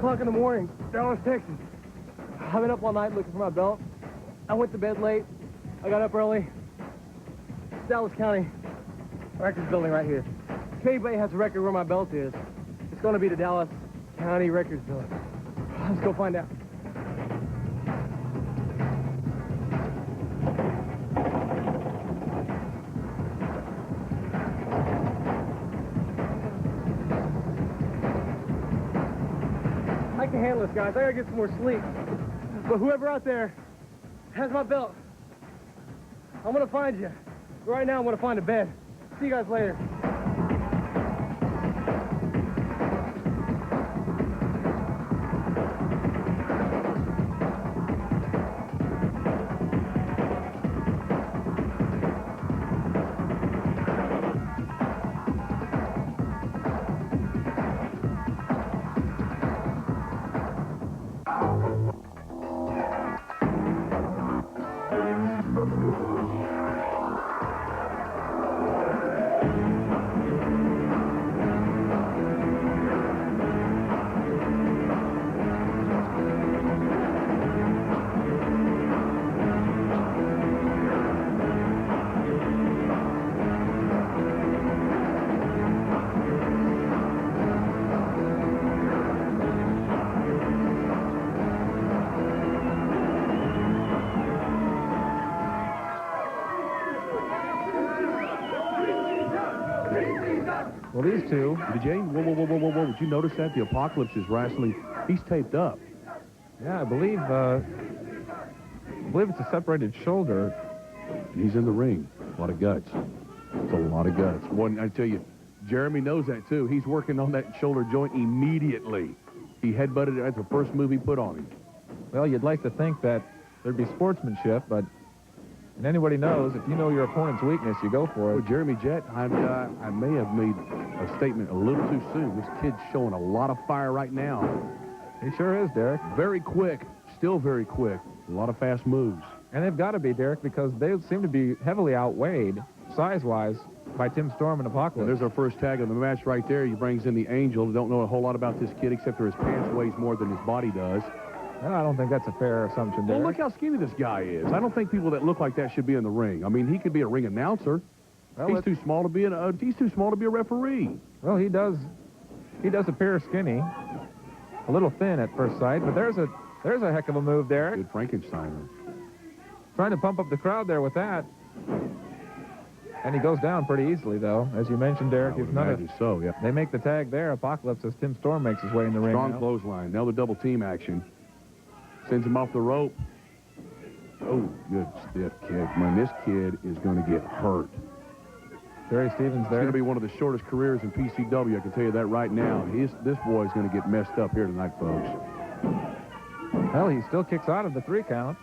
o'clock in the morning, Dallas, Texas. I've been up all night looking for my belt. I went to bed late. I got up early. Dallas County Records building right here. If anybody has a record where my belt is, it's going to be the Dallas County Records building. Let's go find out. I can handle this, guys. I gotta get some more sleep. But whoever out there has my belt, I'm gonna find you. Right now, I'm gonna find a bed. See you guys later. Well, these two. DJ, whoa. Did you notice that? The Apocalypse is wrestling. He's taped up. Yeah, I believe it's a separated shoulder. He's in the ring. A lot of guts. It's a lot of guts. One, I tell you, Jeremy knows that, too. He's working on that shoulder joint immediately. He headbutted it at the first move he put on him. Well, you'd like to think that there'd be sportsmanship, but and anybody knows, if you know your opponent's weakness, you go for it. Well, Jeremy Jett, I may have made a statement a little too soon. This kid's showing a lot of fire right now. He sure is, Derek. Very quick, still very quick. A lot of fast moves. And they've got to be, Derek, because they seem to be heavily outweighed, size-wise, by Tim Storm and Apocalypse. Well, there's our first tag of the match right there. He brings in the Angel. Don't know a whole lot about this kid, except for his pants weighs more than his body does. Well, I don't think that's a fair assumption, Derek. Well, look how skinny this guy is. I don't think people that look like that should be in the ring. I mean, he could be a ring announcer. Well, he's too small to be a referee. Well, he does appear skinny, a little thin at first sight, but there's a heck of a move, Derek. Good Frankensteiner. Trying to pump up the crowd there with that. And he goes down pretty easily, though. As you mentioned, Derek, if not so, yeah. They make the tag there. Apocalypse as Tim Storm makes his way in the ring. Strong clothesline. Now the double team action. Sends him off the rope. Oh, good stiff kick. Man, this kid is going to get hurt. Jerry Stevens there. It's going to be one of the shortest careers in PCW, I can tell you that right now. This boy's going to get messed up here tonight, folks. Well, he still kicks out of the 3 count.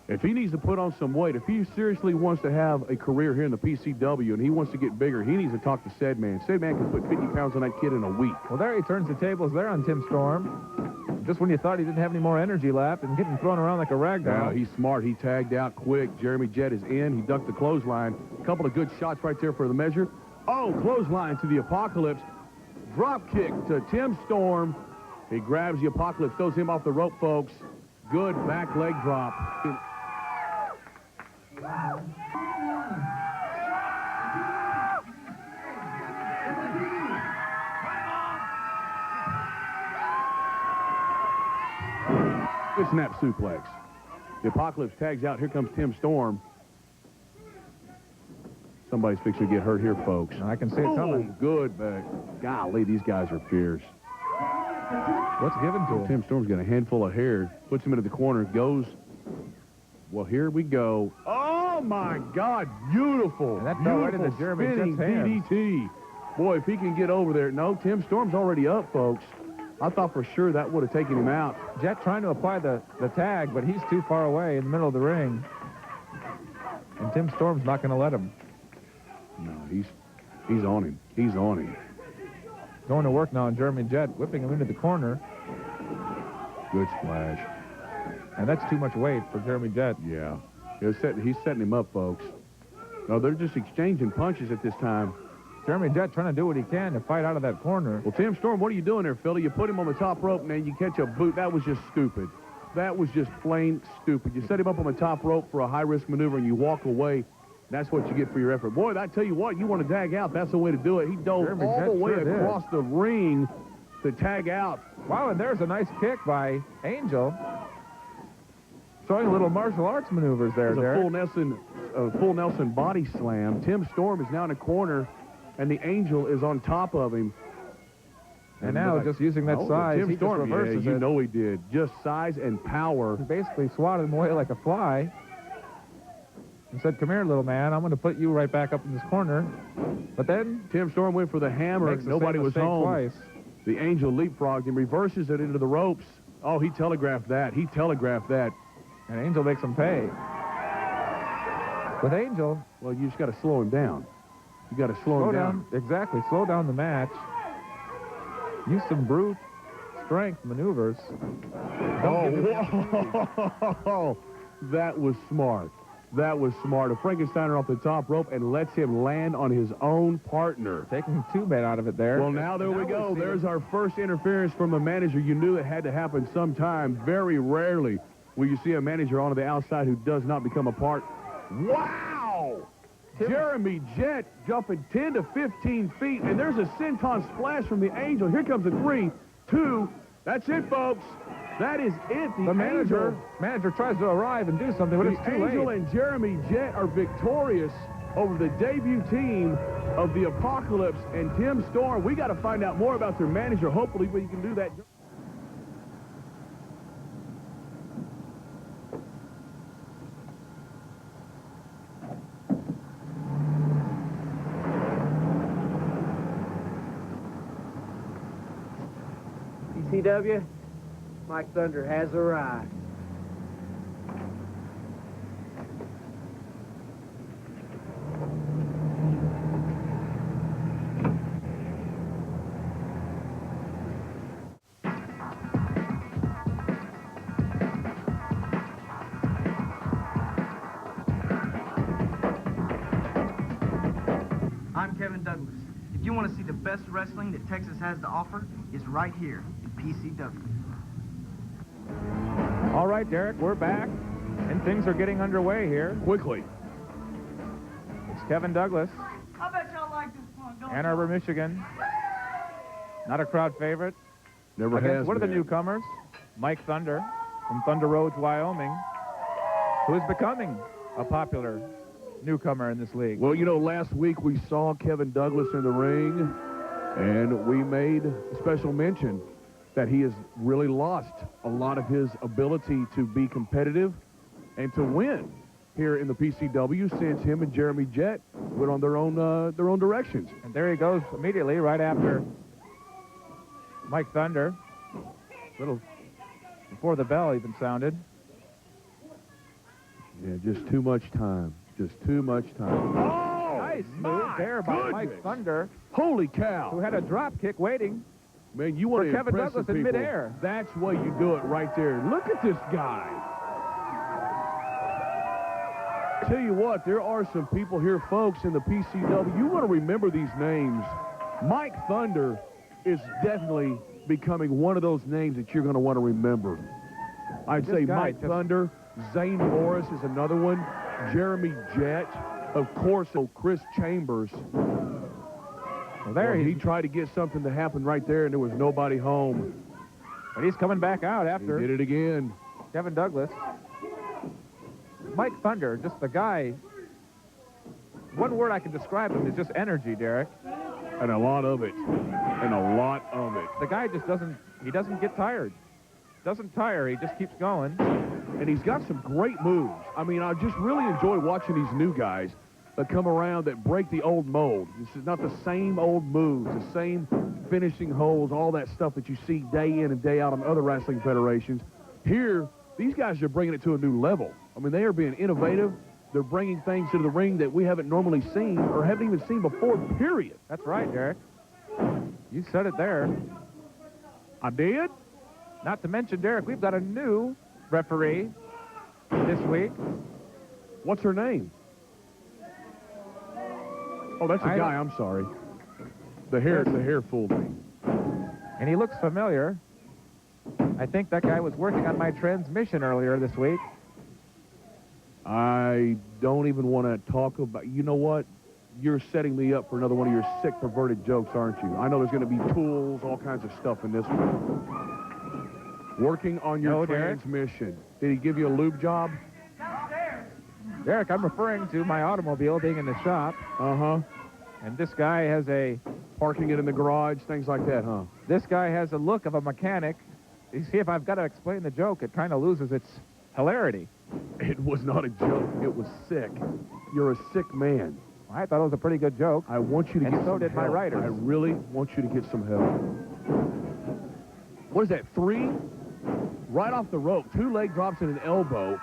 If he needs to put on some weight, if he seriously wants to have a career here in the PCW and he wants to get bigger, he needs to talk to Cedman. Cedman can put 50 pounds on that kid in a week. Well, there he turns the tables there on Tim Storm. Just when you thought he didn't have any more energy left and getting thrown around like a rag doll. Now, he's smart. He tagged out quick. Jeremy Jett is in. He ducked the clothesline. A couple of good shots right there for the measure. Oh, clothesline to the Apocalypse. Drop kick to Tim Storm. He grabs the Apocalypse, throws him off the rope, folks. Good back leg drop. Good snap suplex. The Apocalypse tags out. Here comes Tim Storm. Somebody's fixing to get hurt here, folks. I can see it coming. Good, but golly, these guys are fierce. What's given to him? Tim Storm's got a handful of hair. Puts him into the corner. Goes. Well, here we go. Oh, my God. Beautiful. And that fell right into Jeremy Jett's hands. DDT. Boy, if he can get over there. No, Tim Storm's already up, folks. I thought for sure that would have taken him out. Jett trying to apply the tag, but he's too far away in the middle of the ring. And Tim Storm's not going to let him. No, he's on him. He's on him. Going to work now on Jeremy Jett, whipping him into the corner. Good splash. And that's too much weight for Jeremy Jett. Yeah. He's setting him up, folks. No, they're just exchanging punches at this time. Jeremy Jett trying to do what he can to fight out of that corner. Well, Tim Storm, what are you doing there, Philly? You put him on the top rope, and then you catch a boot. That was just stupid. That was just plain stupid. You set him up on the top rope for a high-risk maneuver, and you walk away. That's what you get for your effort. Boy, I tell you what, you want to tag out, that's the way to do it. He dove Jeremy all Jett the way sure across the ring to tag out. Wow, and there's a nice kick by Angel. Showing a little martial arts maneuvers there, There's Derek. a full Nelson body slam. Tim Storm is now in the corner, and the Angel is on top of him. And now, just using that size, Tim he Storm, just reverses you it. know he did. Just size and power. He basically swatted him away like a fly. And said, come here, little man. I'm going to put you right back up in this corner. But then Tim Storm went for the hammer. makes the Nobody same was mistake home. twice. The Angel leapfrogged him, reverses it into the ropes. Oh, he telegraphed that. He telegraphed that. And Angel makes him pay. With Angel, Well, you just got to slow him down. You got to slow him down. Exactly. Slow down the match. Use some brute strength maneuvers. Oh, that was smart. That was smart. A Frankensteiner off the top rope and lets him land on his own partner. Taking 2 men out of it there. Well, now there we go. There's our first interference from the manager. You knew it had to happen sometime. Very rarely will you see a manager onto the outside who does not become a part. Wow! Jeremy Jett jumping 10 to 15 feet, and there's a senton splash from the Angel. Here comes a 3, 2. That's it, folks. That is it. The manager tries to arrive and do something, but it's too late. The Angel and Jeremy Jett are victorious over the debut team of the Apocalypse and Tim Storm. We got to find out more about their manager. Hopefully we can do that. PCW, Mike Thunder has arrived. I'm Kevin Douglas. If you want to see the best wrestling that Texas has to offer, it's right here in PCW. All right, Derek, we're back, and things are getting underway here. Quickly. It's Kevin Douglas, I bet y'all like this one, don't Ann Arbor, Michigan. Not a crowd favorite. Never Against has one of the been. newcomers, Mike Thunder, from Thunder Roads, Wyoming, who is becoming a popular newcomer in this league. Well, you know, last week we saw Kevin Douglas in the ring, and we made a special mention that he has really lost a lot of his ability to be competitive and to win here in the PCW since him and Jeremy Jett went on their own directions. And there he goes immediately right after Mike Thunder. A little before the bell even sounded. Yeah, just too much time. Just too much time. Oh, Nice move there by Mike Thunder, Holy cow. who had a drop kick waiting. Man, you want For to Kevin impress Douglas the in people. midair. That's why you do it right there. Look at this guy. Tell you what, there are some people here, folks, in the PCW. You want to remember these names. Mike Thunder is definitely becoming one of those names that you're going to want to remember. I'd This say guy Mike just- Thunder, Zane Morris is another one, Jeremy Jett, of course, Chris Chambers. Well, there Well, he he tried to get something to happen right there, and there was nobody home. But he's coming back out He after did it again. Kevin Douglas. Mike Thunder, just the guy. One word I can describe him is just energy, Derek. And a lot of it. And a lot of it. The guy just doesn't get tired. Doesn't tire, he just keeps going. And he's got some great moves. I mean, I just really enjoy watching these new guys that come around that break the old mold. This is not the same old moves, the same finishing holds, all that stuff that you see day in and day out on other wrestling federations. Here, these guys are bringing it to a new level. I mean, they are being innovative. They're bringing things to the ring that we haven't normally seen or haven't even seen before, period. That's right, Derek. You said it there. I did? Not to mention, Derek, we've got a new referee this week. What's her name? Oh, that's a I guy. don't- I'm sorry. The hair fooled me. And he looks familiar. I think that guy was working on my transmission earlier this week. I don't even want to talk about... You know what? You're setting me up for another one of your sick, perverted jokes, aren't you? I know there's going to be tools, all kinds of stuff in this one. Working on your transmission. Did he give you a lube job? Derek, I'm referring to my automobile being in the shop. Uh-huh. And this guy has a... Parking it in the garage, things like that, huh? This guy has a look of a mechanic. You see, if I've got to explain the joke, it kind of loses its hilarity. It was not a joke. It was sick. You're a sick man. I thought it was a pretty good joke. I want you to get some help. And so did my writers. I really want you to get some help. What is that, 3? Right off the rope. 2 leg drops and an elbow.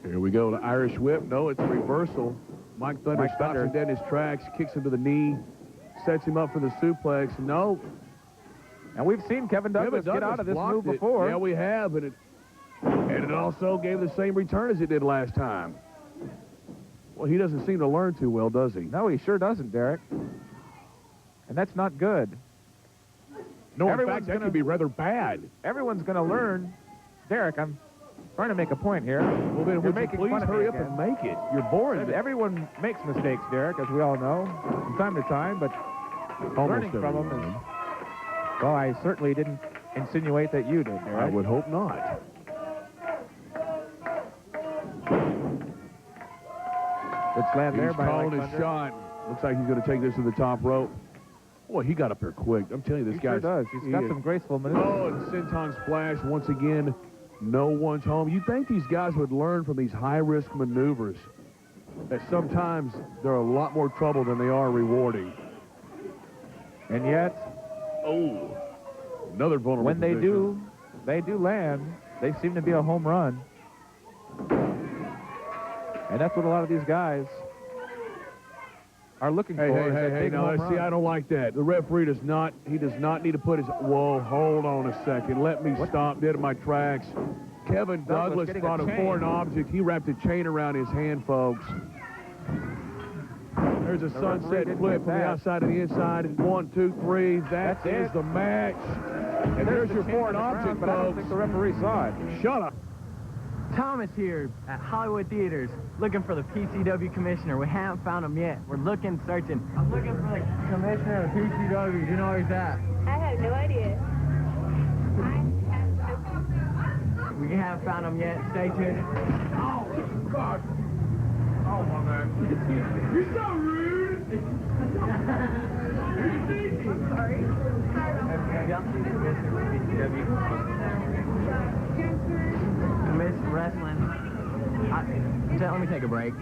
Here we go. The Irish whip. No, it's a reversal. Mike Thunder stops him dead in his tracks, kicks him to the knee, sets him up for the suplex. No. And we've seen Kevin Douglas get out of this move before. Yeah, we have. And it also gave the same return as it did last time. Well, he doesn't seem to learn too well, does he? No, he sure doesn't, Derek. And that's not good. No, in fact, that could be rather bad. Everyone's going to learn. Derek, I'm trying to make a point here. Well, then, would you please hurry up and make it? You're boring. Everyone makes mistakes, Derek, as we all know, from time to time, but learning from them is... Well, I certainly didn't insinuate that you did, Derek. I would hope not. Good slam there by calling his shot. Looks like he's going to take this to the top rope. Boy, he got up there quick. I'm telling you, this guy does. He's got some graceful maneuvers. Oh, and senton splash once again. No one's home. You'd think these guys would learn from these high-risk maneuvers that sometimes they're a lot more trouble than they are rewarding. And yet, another vulnerable when they position. they do land, they seem to be a home run. And that's what a lot of these guys are looking for. Hey, now, see, I don't like that. The referee does not need to put his... Whoa, hold on a second. Let me stop dead in my tracks. Kevin Douglas brought a foreign object. He wrapped a chain around his hand, folks. There's a sunset flip from the outside to the inside. 1, 2, 3. That is the match. And there's your foreign object, but I don't think the referee saw it. Shut up. Thomas here at Hollywood Theaters, looking for the PCW commissioner. We haven't found him yet. We're looking, searching. I'm looking for the commissioner of PCW. Do you know where he's at? I have no idea. We haven't found him yet. Stay tuned. Oh, God. Oh, my man. You're so rude. I'm sorry. Have y'all seen the commissioner of PCW? Commissioner wrestling. Let me take a break.